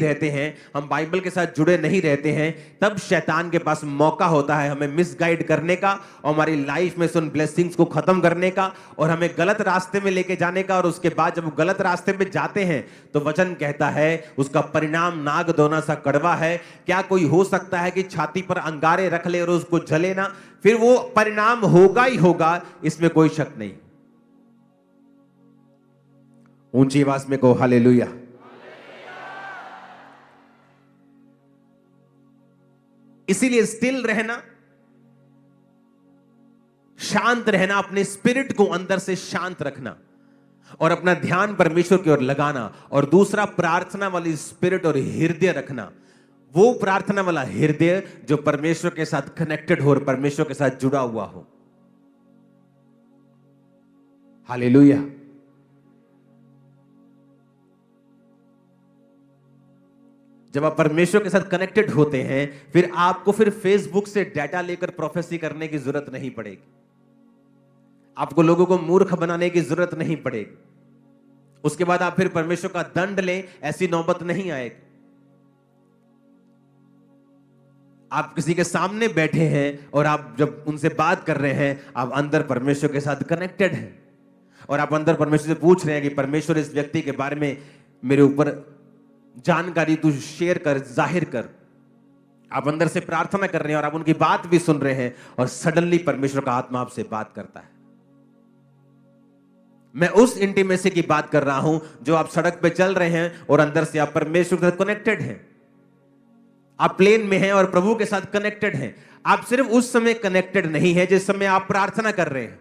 रहते हैं, हम बाइबल के साथ जुड़े नहीं रहते हैं, तब शैतान के पास मौका होता है हमें मिसगाइड करने का और हमारी लाइफ में से उन ब्लेसिंग्स को खत्म करने का और हमें गलत रास्ते में लेके जाने का। और उसके बाद जब वो गलत रास्ते में जाते हैं तो वचन कहता है उसका परिणाम नागदौना सा कड़वा है। क्या कोई हो सकता है कि छाती पर अंगारे रख ले और उसको जले ना? फिर वो परिणाम होगा ही होगा, इसमें कोई शक नहीं। ऊंची आवाज में कहो हालेलुया। इसीलिए स्टिल रहना, शांत रहना, अपने स्पिरिट को अंदर से शांत रखना और अपना ध्यान परमेश्वर की ओर लगाना। और दूसरा, प्रार्थना वाली स्पिरिट और हृदय रखना। वो प्रार्थना वाला हृदय जो परमेश्वर के साथ कनेक्टेड हो और परमेश्वर के साथ जुड़ा हुआ हो। हालेलुया। जब आप परमेश्वर के साथ कनेक्टेड होते हैं, फिर आपको फेसबुक से डाटा लेकर प्रोफेसी करने की जरूरत नहीं पड़ेगी। आपको लोगों को मूर्ख बनाने की जरूरत नहीं पड़ेगी। उसके बाद आप फिर परमेश्वर का दंड लें, ऐसी नौबत नहीं आएगी। आप किसी के सामने बैठे हैं और आप जब उनसे बात कर रहे हैं, आप अंदर परमेश्वर के साथ कनेक्टेड हैं और आप अंदर परमेश्वर से पूछ रहे हैं कि परमेश्वर इस व्यक्ति के बारे में मेरे ऊपर जानकारी तू शेयर कर, जाहिर कर। आप अंदर से प्रार्थना कर रहे हैं और आप उनकी बात भी सुन रहे हैं और सडनली परमेश्वर का आत्मा आपसे बात करता है। मैं उस इंटीमेसी की बात कर रहा हूं जो आप सड़क पे चल रहे हैं और अंदर से आप परमेश्वर के साथ कनेक्टेड हैं। आप प्लेन में हैं और प्रभु के साथ कनेक्टेड हैं। आप सिर्फ उस समय कनेक्टेड नहीं है जिस समय आप प्रार्थना कर रहे हैं,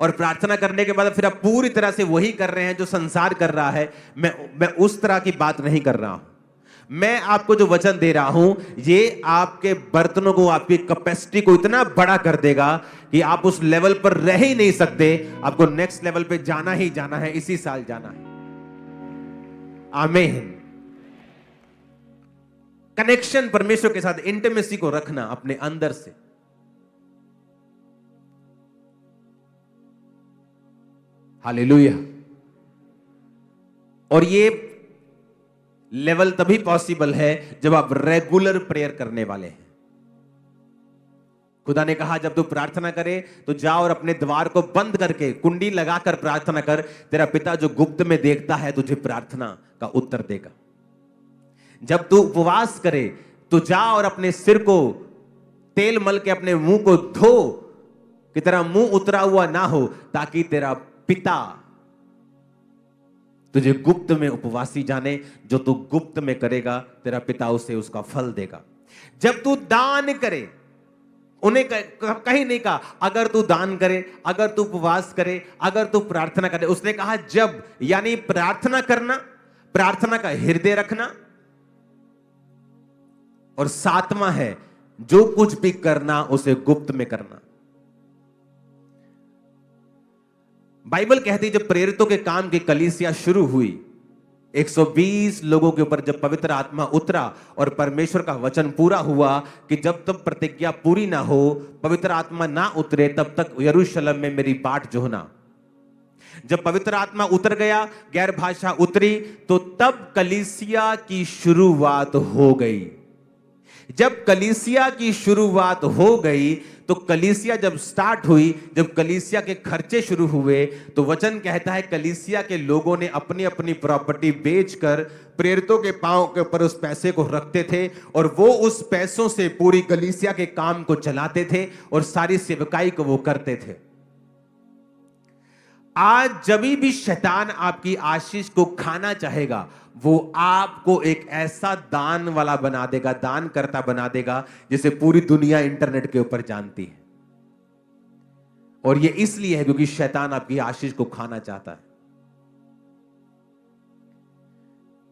और प्रार्थना करने के बाद फिर आप पूरी तरह से वही कर रहे हैं जो संसार कर रहा है। मैं उस तरह की बात नहीं कर रहा हूं। मैं आपको जो वचन दे रहा हूं, ये आपके बर्तनों को, आपकी कैपेसिटी को इतना बड़ा कर देगा कि आप उस लेवल पर रह ही नहीं सकते। आपको नेक्स्ट लेवल पे जाना ही जाना है, इसी साल जाना है। आमीन। कनेक्शन परमेश्वर के साथ, इंटीमेसी को रखना अपने अंदर से। हालेलुया। और ये लेवल तभी पॉसिबल है जब आप रेगुलर प्रेयर करने वाले हैं। खुदा ने कहा जब तू प्रार्थना करे तो जा और अपने द्वार को बंद करके कुंडी लगाकर प्रार्थना कर, तेरा पिता जो गुप्त में देखता है तुझे प्रार्थना का उत्तर देगा। जब तू उपवास करे तो जा और अपने सिर को तेल मल के अपने मुंह को धो कि तेरा मुंह उतरा हुआ ना हो, ताकि तेरा पिता तुझे गुप्त में उपवासी जाने। जो तू गुप्त में करेगा तेरा पिता उसे उसका फल देगा। जब तू दान करे, उन्हें कहीं नहीं कहा अगर तू दान करे, अगर तू उपवास करे, अगर तू प्रार्थना करे। उसने कहा जब, यानी प्रार्थना करना, प्रार्थना का हृदय रखना। और सातवां है जो कुछ भी करना उसे गुप्त में करना। बाइबल कहती जब प्रेरितों के काम की कलीसिया शुरू हुई, 120 लोगों के ऊपर जब पवित्र आत्मा उतरा और परमेश्वर का वचन पूरा हुआ कि जब तक प्रतिज्ञा पूरी ना हो, पवित्र आत्मा ना उतरे, तब तक यरूशलेम में मेरी बाट जोहना। जब पवित्र आत्मा उतर गया, गैर भाषा उतरी, तो तब कलीसिया की शुरुआत हो गई। जब कलीसिया की शुरुआत हो गई तो कलीसिया जब स्टार्ट हुई, जब कलीसिया के खर्चे शुरू हुए, तो वचन कहता है कलीसिया के लोगों ने अपनी अपनी प्रॉपर्टी बेचकर प्रेरितों के पांव के ऊपर उस पैसे को रखते थे और वो उस पैसों से पूरी कलीसिया के काम को चलाते थे और सारी सेवकाई को वो करते थे। आज जब भी शैतान आपकी आशीष को खाना चाहेगा, वो आपको एक ऐसा दान वाला बना देगा, दान करता बना देगा, जिसे पूरी दुनिया इंटरनेट के ऊपर जानती है। और ये इसलिए है क्योंकि शैतान आपकी आशीष को खाना चाहता है।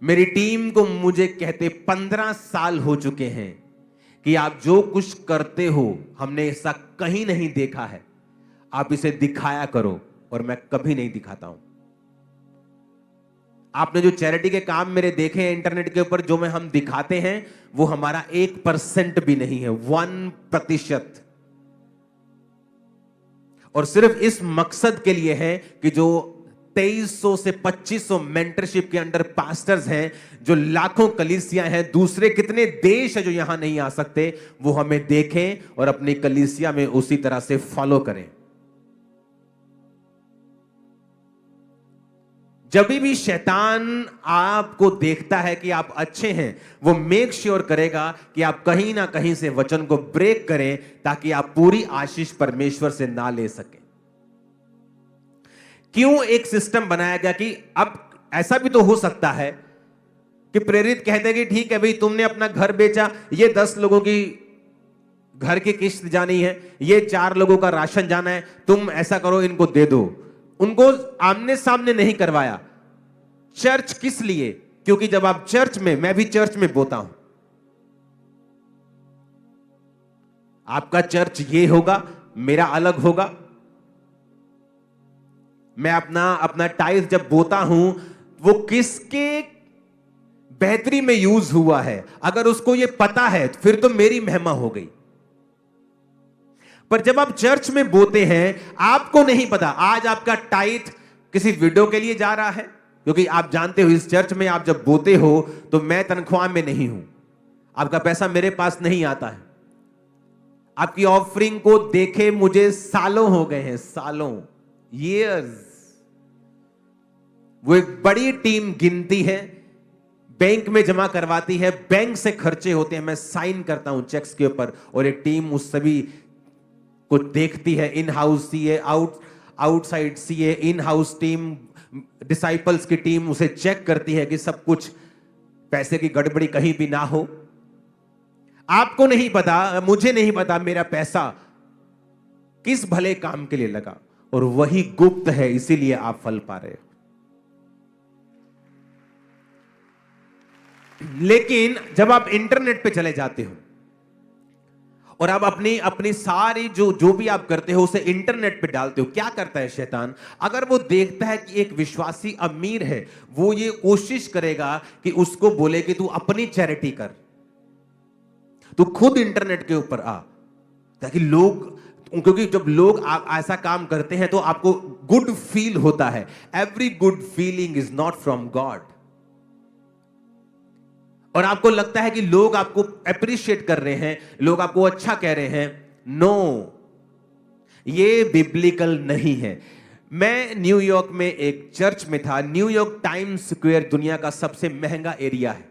मेरी टीम को मुझे कहते 15 साल हो चुके हैं कि आप जो कुछ करते हो हमने ऐसा कहीं नहीं देखा है, आप इसे दिखाया करो। और मैं कभी नहीं दिखाता हूं। आपने जो चैरिटी के काम मेरे देखे हैं इंटरनेट के ऊपर, जो में हम दिखाते हैं, वो हमारा 1% भी नहीं है, 1%। और सिर्फ इस मकसद के लिए है कि जो 2300 से 2500 मेंटरशिप के अंडर पास्टर्स हैं, जो लाखों कलीसिया हैं, दूसरे कितने देश है जो यहां नहीं आ सकते, वो हमें देखें और अपनी कलीसिया में उसी तरह से फॉलो करें। जब भी शैतान आपको देखता है कि आप अच्छे हैं, वो मेक श्योर करेगा कि आप कहीं ना कहीं से वचन को ब्रेक करें, ताकि आप पूरी आशीष परमेश्वर से ना ले सकें। क्यों एक सिस्टम बनाया गया कि अब ऐसा भी तो हो सकता है कि प्रेरित कहते हैं कि ठीक है भाई, तुमने अपना घर बेचा, ये 10 लोगों की घर की किस्त जानी है, ये 4 लोगों का राशन जाना है, तुम ऐसा करो, इनको दे दो। उनको आमने सामने नहीं करवाया। चर्च किस लिए? क्योंकि जब आप चर्च में, मैं भी चर्च में बोता हूं, आपका चर्च ये होगा, मेरा अलग होगा। मैं अपना टाइल्स जब बोता हूं, वो किसके बेहतरी में यूज हुआ है, अगर उसको ये पता है फिर तो मेरी महिमा हो गई। पर जब आप चर्च में बोते हैं, आपको नहीं पता आज आपका टाइथ किसी वीडियो के लिए जा रहा है, क्योंकि आप जानते हो इस चर्च में आप जब बोते हो तो मैं तनख्वाह में नहीं हूं, आपका पैसा मेरे पास नहीं आता है। आपकी ऑफरिंग को देखे मुझे सालों हो गए हैं, सालों, ईयर्स। वो एक बड़ी टीम गिनती है, बैंक में जमा करवाती है, बैंक से खर्चे होते हैं, मैं साइन करता हूं चेक्स के ऊपर, और एक टीम उस सभी को देखती है। In house CA, outside CA, in house team, disciples की टीम उसे चेक करती है कि सब कुछ, पैसे की गड़बड़ी कहीं भी ना हो। आपको नहीं पता, मुझे नहीं पता मेरा पैसा किस भले काम के लिए लगा, और वही गुप्त है, इसीलिए आप फल पा रहे हो। लेकिन जब आप इंटरनेट पे चले जाते हो और आप अपनी सारी जो भी आप करते हो उसे इंटरनेट पे डालते हो, क्या करता है शैतान? अगर वो देखता है कि एक विश्वासी अमीर है, वो ये कोशिश करेगा कि उसको बोले कि तू अपनी चैरिटी कर, तू खुद इंटरनेट के ऊपर आ, ताकि लोग, क्योंकि जब लोग ऐसा काम करते हैं तो आपको गुड फील होता है। Every good feeling is not from God. और आपको लगता है कि लोग आपको अप्रिशिएट कर रहे हैं, लोग आपको अच्छा कह रहे हैं। नो, ये बिब्लिकल नहीं है। मैं न्यूयॉर्क में एक चर्च में था। न्यूयॉर्क टाइम्स स्क्वायर दुनिया का सबसे महंगा एरिया है,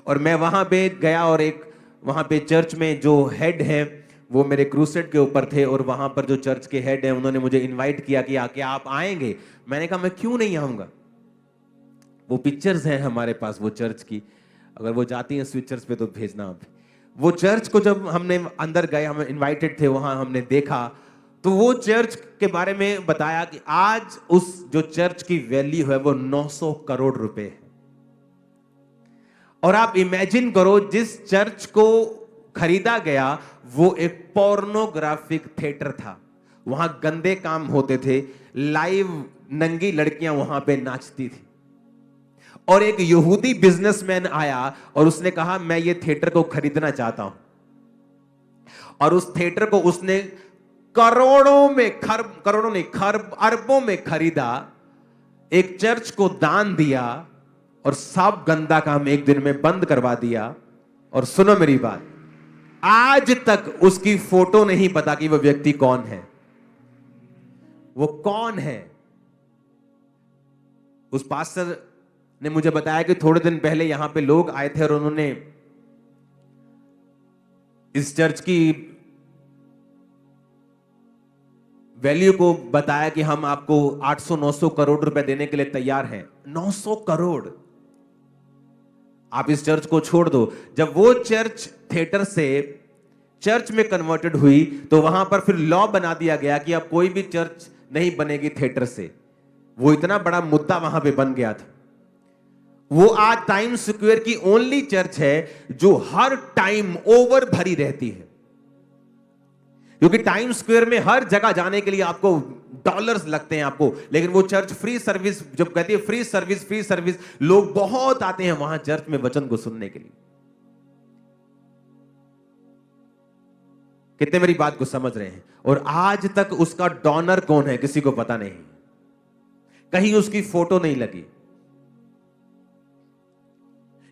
और मैं वहां पे गया, और एक वहां पे चर्च में जो हेड है वो मेरे क्रूसेड के ऊपर थे, और वहां पर जो चर्च के हेड हैं उन्होंने मुझे इनवाइट किया कि आके आप आएंगे। मैंने कहा मैं क्यों नहीं आऊंगा, वो पिक्चर्स हैं हमारे पास वो चर्च की, अगर वो जाती हैं स्विचर्स पे तो भेजना आप। वो चर्च को जब हमने अंदर गए, हम इनवाइटेड थे, वहां हमने देखा तो वो चर्च के बारे में बताया कि आज उस जो चर्च की वैल्यू है वो 900 करोड़ रुपए है। और आप इमेजिन करो, जिस चर्च को खरीदा गया वो एक पोर्नोग्राफिक थिएटर था, वहां गंदे काम होते थे, लाइव नंगी लड़कियां वहां पे नाचती थी। और एक यहूदी बिजनेसमैन आया और उसने कहा मैं ये थिएटर को खरीदना चाहता हूं, और उस थिएटर को उसने करोड़ों में, करोड़ों नहीं, खरब अरबों में खरीदा, एक चर्च को दान दिया, और सब गंदा काम एक दिन में बंद करवा दिया। और सुनो मेरी बात, आज तक उसकी फोटो नहीं पता कि वो व्यक्ति कौन है, वो कौन है। उस पास्टर ने मुझे बताया कि थोड़े दिन पहले यहां पे लोग आए थे और उन्होंने इस चर्च की वैल्यू को बताया कि हम आपको 800-900 करोड़ रुपए देने के लिए तैयार हैं। 900 करोड़, आप इस चर्च को छोड़ दो। जब वो चर्च थिएटर से चर्च में कन्वर्टेड हुई तो वहां पर फिर लॉ बना दिया गया कि अब कोई भी चर्च नहीं बनेगी थिएटर से। वो इतना बड़ा मुद्दा वहां पे बन गया था। वो आज टाइम्स स्क्वायर की ओनली चर्च है जो हर टाइम ओवर भरी रहती है, क्योंकि टाइम्स स्क्वायर में हर जगह जाने के लिए आपको डॉलर्स लगते हैं आपको, लेकिन वो चर्च फ्री सर्विस, जब कहती है फ्री सर्विस, फ्री सर्विस, लोग बहुत आते हैं वहां चर्च में वचन को सुनने के लिए। कितने मेरी बात को समझ रहे हैं? और आज तक उसका डोनर कौन है किसी को पता नहीं। कहीं उसकी फोटो नहीं लगी।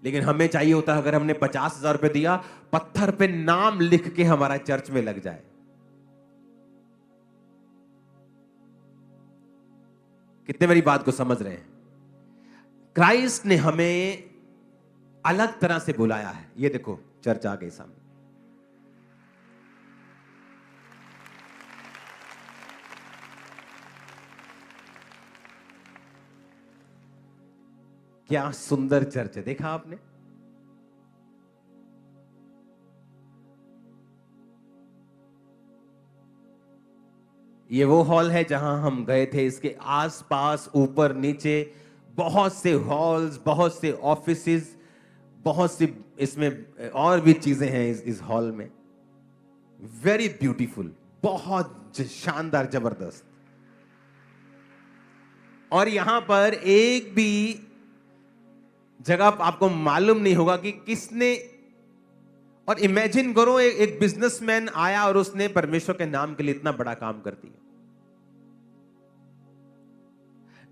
लेकिन हमें चाहिए होता है अगर हमने 50,000 रुपए दिया, पत्थर पे नाम लिख के हमारा चर्च में लग जाए। कितने मेरी बात को समझ रहे हैं? क्राइस्ट ने हमें अलग तरह से बुलाया है। ये देखो चर्च आ गई सामने। क्या सुंदर चर्च है, देखा आपने? ये वो हॉल है जहां हम गए थे। इसके आसपास ऊपर नीचे बहुत से हॉल्स, बहुत से ऑफिसेस, बहुत सी इसमें और भी चीजें हैं इस हॉल में। वेरी ब्यूटीफुल, बहुत शानदार, जबरदस्त। और यहां पर एक भी जगह आपको मालूम नहीं होगा कि किसने। और इमेजिन करो एक बिजनेसमैन आया और उसने परमेश्वर के नाम के लिए इतना बड़ा काम कर दिया।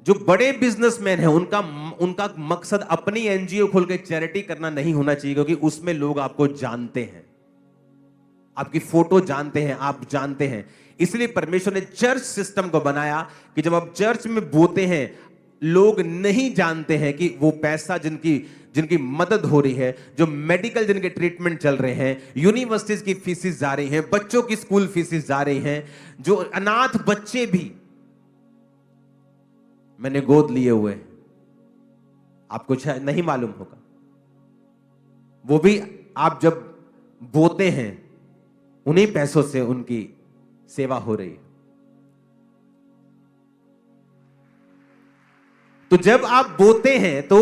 जो बड़े बिजनेसमैन हैं उनका मकसद अपनी एनजीओ खोल के चैरिटी करना नहीं होना चाहिए, क्योंकि उसमें लोग आपको जानते हैं, आपकी फोटो जानते हैं, आप जानते हैं। इसलिए परमेश्वर ने चर्च सिस्टम को बनाया कि जब आप चर्च में बोते हैं, लोग नहीं जानते हैं कि वो पैसा जिनकी मदद हो रही है, जो मेडिकल जिनके ट्रीटमेंट चल रहे हैं, यूनिवर्सिटीज की फीसेस जा रही हैं, बच्चों की स्कूल फीसेस जा रही हैं, जो अनाथ बच्चे भी मैंने गोद लिए हुए हैं, आपको शायद नहीं मालूम होगा, वो भी आप जब बोते हैं उन्हीं पैसों से उनकी सेवा हो रही है। तो जब आप बोते हैं तो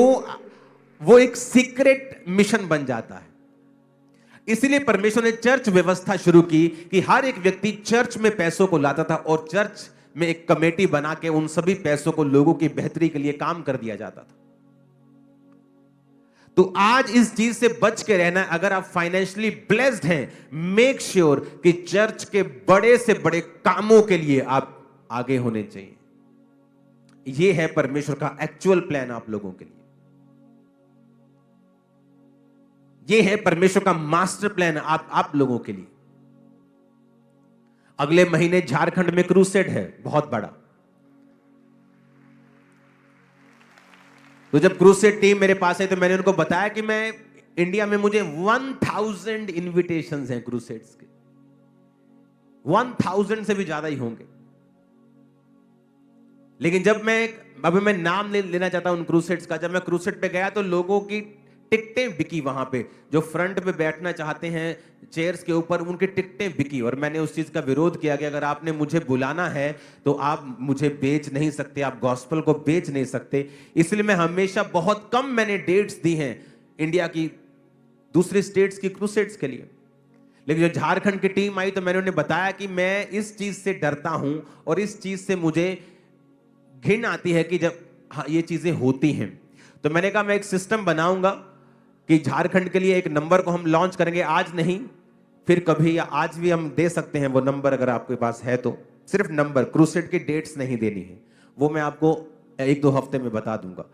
वो एक सीक्रेट मिशन बन जाता है। इसलिए परमेश्वर ने चर्च व्यवस्था शुरू की कि हर एक व्यक्ति चर्च में पैसों को लाता था और चर्च में एक कमेटी बना के उन सभी पैसों को लोगों की बेहतरी के लिए काम कर दिया जाता था। तो आज इस चीज से बच के रहना है। अगर आप फाइनेंशियली ब्लेस्ड हैं, मेक श्योर कि चर्च के बड़े से बड़े कामों के लिए आप आगे होने चाहिए। यह है परमेश्वर का एक्चुअल प्लान आप लोगों के लिए। यह है परमेश्वर का मास्टर प्लान आप लोगों के लिए। अगले महीने झारखंड में क्रूसेड है, बहुत बड़ा। तो जब क्रूसेड टीम मेरे पास आई तो मैंने उनको बताया कि मैं इंडिया में मुझे 1000 इनविटेशंस हैं क्रूसेड्स के, 1000 से भी ज्यादा ही होंगे। लेकिन जब अभी मैं नाम लेना चाहता हूं उन क्रूसेड्स का, जब मैं क्रूसेड पे गया तो लोगों की टिकटें बिकी। वहां पे जो फ्रंट पे बैठना चाहते हैं चेयर्स के ऊपर, उनकी टिकटें बिकी। और मैंने उस चीज का विरोध किया कि अगर आपने मुझे बुलाना है तो आप मुझे बेच नहीं सकते, आप गॉस्पेल को बेच नहीं सकते। इसलिए मैं हमेशा बहुत कम मैंने डेट्स दी हैं इंडिया की दूसरी स्टेट्स की क्रूसेड्स के लिए। लेकिन जब झारखंड की टीम आई तो मैंने उन्हें बताया कि मैं इस चीज से डरता हूं और इस चीज से मुझे घिन आती है कि जब ये चीजें होती हैं। तो मैंने कहा मैं एक सिस्टम बनाऊंगा कि झारखंड के लिए एक नंबर को हम लॉन्च करेंगे, आज नहीं फिर कभी, या आज भी हम दे सकते हैं वो नंबर अगर आपके पास है तो। सिर्फ नंबर, क्रूसेड की डेट्स नहीं देनी है, वो मैं आपको 1-2 हफ्ते में बता दूंगा।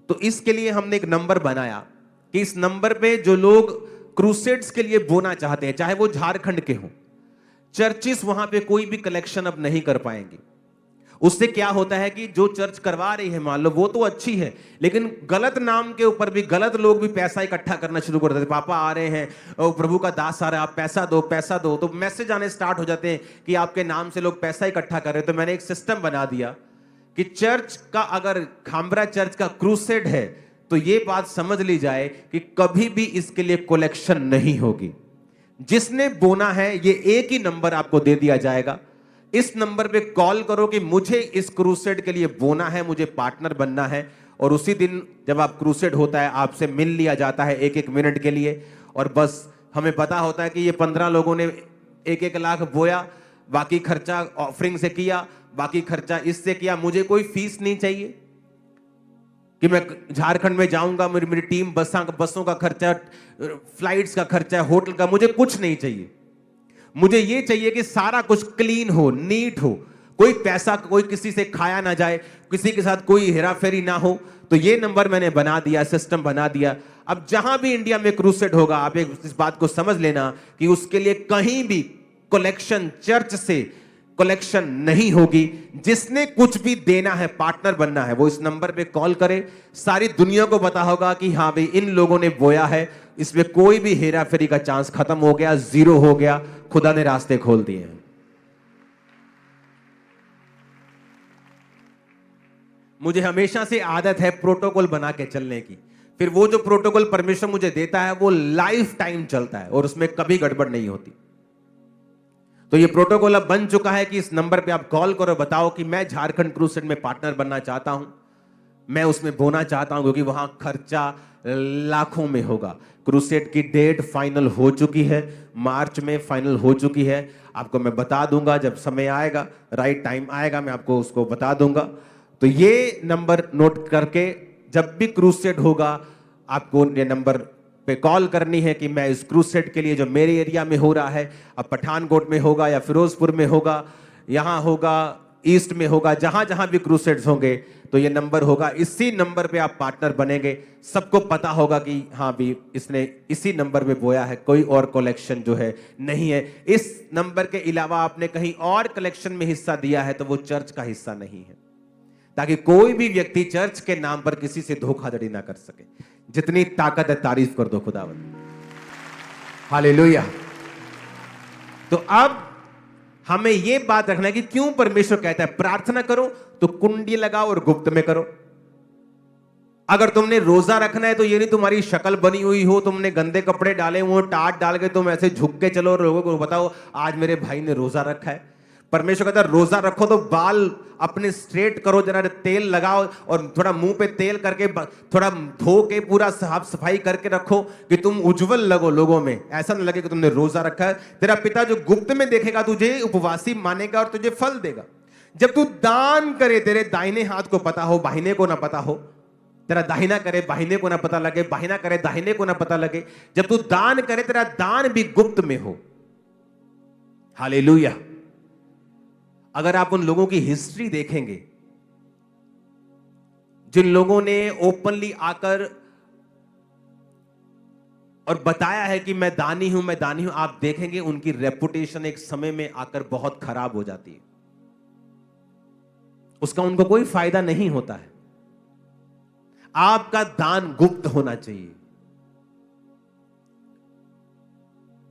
तो इसके लिए हमने एक नंबर बनाया कि इस नंबर पे जो लोग क्रूसेड्स के लिए बोना चाहते हैं, चाहे वो झारखंड के हों, चर्चिस वहां पे कोई भी कलेक्शन अब नहीं कर पाएंगे। उससे क्या होता है कि जो चर्च करवा रही है, मान लो वो तो अच्छी है, लेकिन गलत नाम के ऊपर भी गलत लोग भी पैसा इकट्ठा करना शुरू कर देते। पापा आ रहे हैं, और प्रभु का दास आ रहा है, आप पैसा दो पैसा दो, तो मैसेज आने स्टार्ट हो जाते हैं कि आपके नाम से लोग पैसा इकट्ठा कर रहे हैं। तो मैंने एक सिस्टम बना दिया कि चर्च का, अगर खामरा चर्च का क्रूसेड है तो ये बात समझ ली जाए कि कभी भी इसके लिए कलेक्शन नहीं होगी। जिसने बोना है ये एक ही नंबर आपको दे दिया जाएगा। इस नंबर पे कॉल करो कि मुझे इस क्रूसेड के लिए बोना है, मुझे पार्टनर बनना है। और उसी दिन जब आप क्रूसेड होता है आपसे मिल लिया जाता है 1-1 मिनट के लिए। और बस हमें पता होता है कि ये 15 लोगों ने 1-1 लाख बोया, बाकी खर्चा ऑफरिंग से किया, बाकी खर्चा इससे किया। मुझे कोई फीस नहीं चाहिए कि मैं झारखंड में जाऊंगा, मेरी टीम बसों का खर्चा, फ्लाइट्स का खर्चा, होटल का, मुझे कुछ नहीं चाहिए। मुझे ये चाहिए कि सारा कुछ क्लीन हो, नीट हो, कोई पैसा कोई किसी से खाया ना जाए, किसी के साथ कोई हेराफेरी ना हो। तो ये नंबर मैंने बना दिया, सिस्टम बना दिया। अब जहां भी इंडिया में क्रूसेड होगा, आप इस बात को समझ लेना कि उसके लिए कहीं भी कलेक्शन, चर्च से कलेक्शन नहीं होगी। जिसने कुछ भी देना है, पार्टनर बनना है, वो इस नंबर पे कॉल करे। सारी दुनिया को पता होगा कि हाँ भाई इन लोगों ने बोया है, इसमें कोई भी हेरा फेरी का चांस खत्म हो गया, जीरो हो गया। खुदा ने रास्ते खोल दिए हैं। मुझे हमेशा से आदत है प्रोटोकॉल बना के चलने की। फिर वो जो प्रोटोकॉल परमेश्वर मुझे देता है वो लाइफ टाइम चलता है और उसमें कभी गड़बड़ नहीं होती। तो ये प्रोटोकॉल अब बन चुका है कि इस नंबर पे आप कॉल करो, बताओ कि मैं झारखंड क्रूसेड में पार्टनर बनना चाहता हूं, मैं उसमें बोना चाहता हूं, क्योंकि वहां खर्चा लाखों में होगा। क्रूसेड की डेट फाइनल हो चुकी है, मार्च में फाइनल हो चुकी है। आपको मैं बता दूंगा जब समय आएगा, राइट टाइम आएगा, मैं आपको उसको बता दूंगा। तो ये नंबर नोट करके जब भी क्रूसेड होगा आपको ये नंबर पे कॉल करनी है कि मैं इस क्रूसेड के लिए जो मेरे एरिया में हो रहा है, अब पठानकोट में होगा या फिरोजपुर में होगा, यहां होगा, ईस्ट में होगा, जहां जहां भी क्रूसेड्स होंगे, तो ये नंबर होगा। इसी नंबर पे आप पार्टनर बनेंगे। सबको पता होगा कि हाँ भी इसने इसी नंबर पे बोया है, कोई और कलेक्शन जो है नहीं है। इस नंबर के अलावा आपने कहीं और कलेक्शन में हिस्सा दिया है तो वो चर्च का हिस्सा नहीं है, ताकि कोई भी व्यक्ति चर्च के नाम पर किसी से धोखाधड़ी ना कर सके। जितनी ताकत है तारीफ कर दो खुदावंद, हालेलुया। तो अब हमें यह बात रखना है कि क्यों परमेश्वर कहता है प्रार्थना करो तो कुंडी लगाओ और गुप्त में करो। अगर तुमने रोजा रखना है तो ये नहीं तुम्हारी शक्ल बनी हुई हो, तुमने गंदे कपड़े डाले हुए, टाट डाल के तुम ऐसे झुक के चलो और लोगों को बताओ आज मेरे भाई ने रोजा रखा है। परमेश्वर कहता है रोजा रखो तो बाल अपने स्ट्रेट करो, जरा तेल लगाओ और थोड़ा मुंह पे तेल करके थोड़ा धो के पूरा साफ सफाई करके रखो कि तुम उज्जवल लगो लोगों में, ऐसा न लगे कि तुमने रोजा रखा है। तेरा पिता जो गुप्त में देखेगा तुझे उपवासी मानेगा और तुझे फल देगा। जब तू दान करे, तेरे दाहिने हाथ को पता हो, बाहिने को ना पता हो, तेरा दाहिना करे बाहिने को ना पता लगे, बाहिना करे दाहिने को ना पता लगे। जब तू दान करे तेरा दान भी गुप्त में हो। हालेलुया। अगर आप उन लोगों की हिस्ट्री देखेंगे जिन लोगों ने ओपनली आकर और बताया है कि मैं दानी हूं, मैं दानी हूं, आप देखेंगे उनकी रेपुटेशन एक समय में आकर बहुत खराब हो जाती है। उसका उनको कोई फायदा नहीं होता है। आपका दान गुप्त होना चाहिए।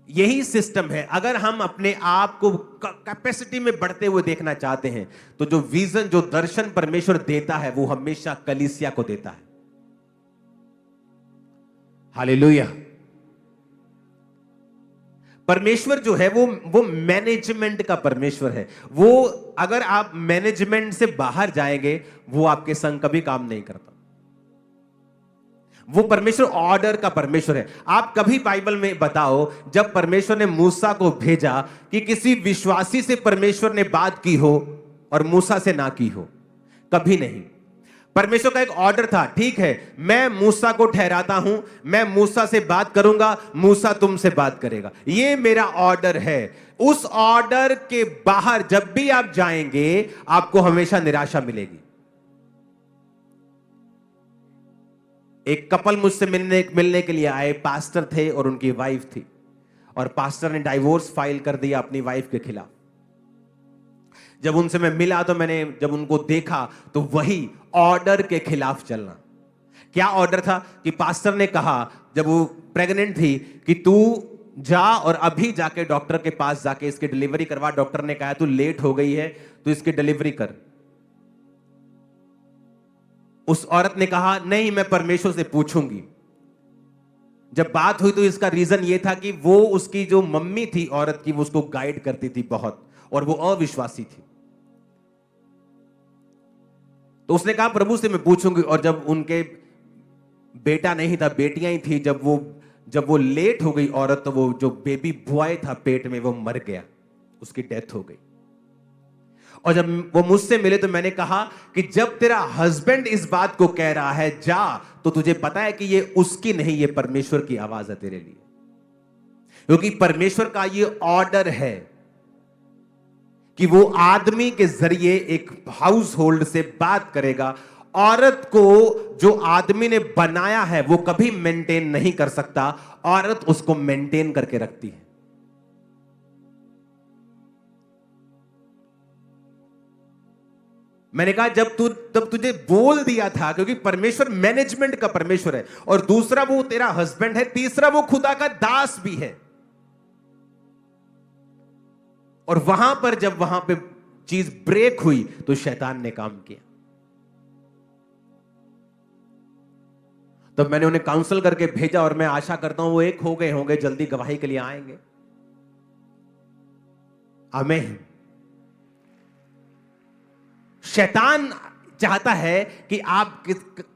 यही सिस्टम है। अगर हम अपने आप को कैपेसिटी में बढ़ते हुए देखना चाहते हैं तो जो विजन, जो दर्शन परमेश्वर देता है वो हमेशा कलीसिया को देता है। हालेलुया। परमेश्वर जो है वो मैनेजमेंट का परमेश्वर है। वो अगर आप मैनेजमेंट से बाहर जाएंगे वो आपके संग कभी काम नहीं करता। वो परमेश्वर ऑर्डर का परमेश्वर है। आप कभी बाइबल में बताओ जब परमेश्वर ने मूसा को भेजा कि किसी विश्वासी से परमेश्वर ने बात की हो और मूसा से ना की हो? कभी नहीं। परमेश्वर का एक ऑर्डर था, ठीक है मैं मूसा को ठहराता हूं, मैं मूसा से बात करूंगा, मूसा तुमसे बात करेगा, ये मेरा ऑर्डर है। उस ऑर्डर के बाहर जब भी आप जाएंगे आपको हमेशा निराशा मिलेगी। एक कपल मुझसे मिलने के लिए आए, पास्टर थे और उनकी वाइफ थी, और पास्टर ने डाइवोर्स फाइल कर दिया अपनी वाइफ के खिलाफ। जब उनसे मैं मिला तो मैंने जब उनको देखा तो वही ऑर्डर के खिलाफ चलना। क्या ऑर्डर था कि पास्टर ने कहा जब वो प्रेग्नेंट थी कि तू जा और अभी जाके डॉक्टर के पास जाके इसकी डिलीवरी करवा। डॉक्टर ने कहा तू लेट हो गई है, तू इसकी डिलीवरी कर। उस औरत ने कहा नहीं मैं परमेश्वर से पूछूंगी। जब बात हुई तो इसका रीजन यह था कि वो उसकी जो मम्मी थी औरत की, वो उसको गाइड करती थी बहुत, और वो अविश्वासी थी। तो उसने कहा प्रभु से मैं पूछूंगी। और जब उनके बेटा नहीं था, बेटियां ही थी, जब वो लेट हो गई औरत, तो वो जो बेबी बॉय था पेट में वो मर गया, उसकी डेथ हो गई। और जब वो मुझसे मिले तो मैंने कहा कि जब तेरा हस्बैंड इस बात को कह रहा है जा, तो तुझे पता है कि ये उसकी नहीं, ये परमेश्वर की आवाज है तेरे लिए, क्योंकि परमेश्वर का ये ऑर्डर है कि वो आदमी के जरिए एक हाउस होल्ड से बात करेगा। औरत को जो आदमी ने बनाया है वो कभी मेंटेन नहीं कर सकता, औरत उसको मेंटेन करके रखती है। मैंने कहा तब तुझे बोल दिया था, क्योंकि परमेश्वर मैनेजमेंट का परमेश्वर है, और दूसरा वो तेरा हस्बैंड है, तीसरा वो खुदा का दास भी है। और जब वहां पे चीज ब्रेक हुई तो शैतान ने काम किया। तब मैंने उन्हें काउंसल करके भेजा, और मैं आशा करता हूं वो एक हो गए होंगे, जल्दी गवाही के लिए आएंगे। आमीन। शैतान चाहता है कि आप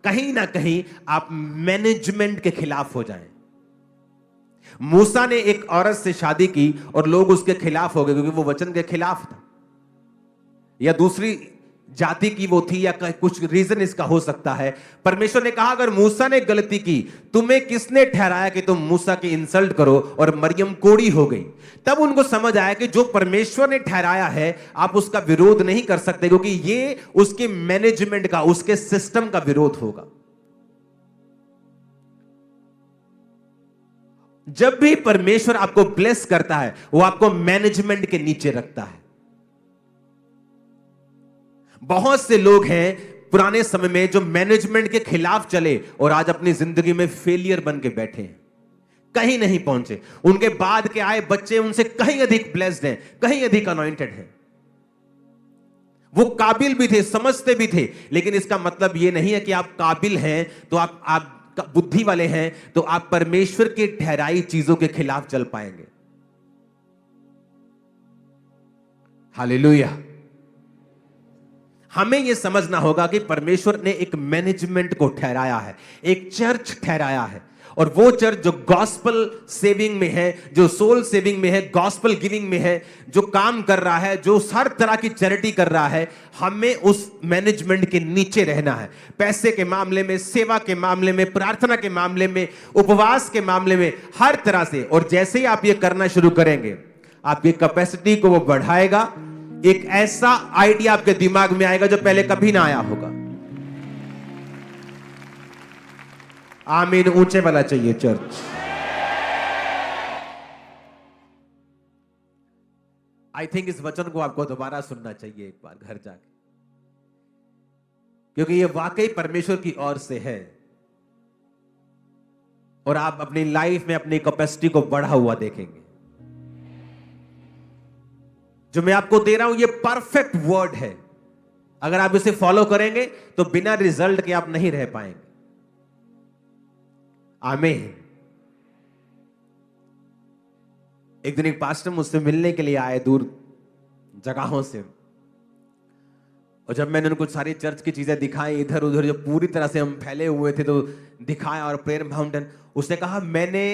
कहीं ना कहीं आप मैनेजमेंट के खिलाफ हो जाएं। मूसा ने एक औरत से शादी की और लोग उसके खिलाफ हो गए, क्योंकि वो वचन के खिलाफ था, या दूसरी जाति की वो थी, या कुछ रीजन इसका हो सकता है। परमेश्वर ने कहा अगर मूसा ने गलती की, तुम्हें किसने ठहराया कि तुम मूसा की इंसल्ट करो, और मरियम कोड़ी हो गई। तब उनको समझ आया कि जो परमेश्वर ने ठहराया है आप उसका विरोध नहीं कर सकते, क्योंकि ये उसके मैनेजमेंट का, उसके सिस्टम का विरोध होगा। जब भी परमेश्वर आपको ब्लेस करता है वो आपको मैनेजमेंट के नीचे रखता है। बहुत से लोग हैं पुराने समय में जो मैनेजमेंट के खिलाफ चले और आज अपनी जिंदगी में फेलियर बन के बैठे हैं, कहीं नहीं पहुंचे। उनके बाद के आए बच्चे उनसे कहीं अधिक ब्लेस्ड हैं, कहीं अधिक अनॉइंटेड हैं। वो काबिल भी थे, समझते भी थे, लेकिन इसका मतलब यह नहीं है कि आप काबिल हैं तो आप बुद्धि वाले हैं तो आप परमेश्वर की ठहराई चीजों के खिलाफ चल पाएंगे। हालेलुया। हमें यह समझना होगा कि परमेश्वर ने एक मैनेजमेंट को ठहराया है, एक चर्च ठहराया है, और वो चर्च जो गॉस्पल सेविंग में है, जो सोल सेविंग में है, गॉस्पल गिविंग में है, जो काम कर रहा है, जो हर तरह की चैरिटी कर रहा है, हमें उस मैनेजमेंट के नीचे रहना है। पैसे के मामले में, सेवा के मामले में, प्रार्थना के मामले में, उपवास के मामले में, हर तरह से। और जैसे ही आप ये करना शुरू करेंगे, आपकी कैपेसिटी को वो बढ़ाएगा। एक ऐसा आइडिया आपके दिमाग में आएगा जो पहले कभी ना आया होगा। आमीन। ऊंचे वाला चाहिए चर्च। आई थिंक इस वचन को आपको दोबारा सुनना चाहिए एक बार घर जाके, क्योंकि ये वाकई परमेश्वर की ओर से है, और आप अपनी लाइफ में अपनी कैपेसिटी को बढ़ा हुआ देखेंगे। जो मैं आपको दे रहा हूं ये परफेक्ट वर्ड है। अगर आप इसे फॉलो करेंगे तो बिना रिजल्ट के आप नहीं रह पाएंगे। आमीन। एक दिन एक पास्टर मुझसे मिलने के लिए आए दूर जगहों से, और जब मैंने उनको सारी चर्च की चीजें दिखाई, इधर उधर जो पूरी तरह से हम फैले हुए थे, तो दिखाया, और प्रेयर माउंटेन, उसने कहा मैंने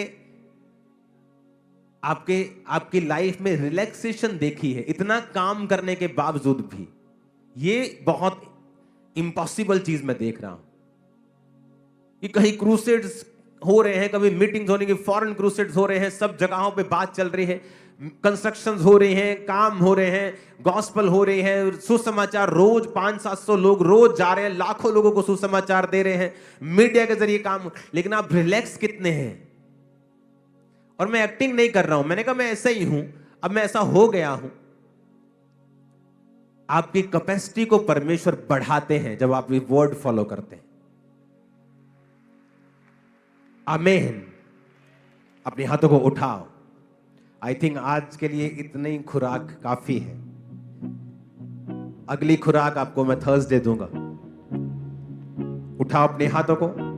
आपकी लाइफ में रिलैक्सेशन देखी है, इतना काम करने के बावजूद भी ये बहुत इंपॉसिबल चीज मैं देख रहा हूं कि कहीं क्रूसेड्स हो रहे हैं, कभी मीटिंग्स होने की, फॉरेन क्रूसेड्स हो रहे हैं, सब जगहों पे बात चल रही है, कंस्ट्रक्शंस हो रही हैं, काम हो रहे हैं, गॉस्पल हो रही है, सुसमाचार रोज 500-700 लोग रोज जा रहे हैं, लाखों लोगों को सुसमाचार दे रहे हैं, मीडिया के जरिए काम। लेकिन आप रिलैक्स कितने हैं? और मैं एक्टिंग नहीं कर रहा हूं, मैंने कहा मैं ऐसा ही हूं, अब मैं ऐसा हो गया हूं। आपकी कैपेसिटी को परमेश्वर बढ़ाते हैं जब आप ये वर्ड फॉलो करते हैं। आमीन। अपने हाथों को उठाओ। आई थिंक आज के लिए इतनी खुराक काफी है। अगली खुराक आपको मैं थर्सडे दूंगा। उठाओ अपने हाथों को।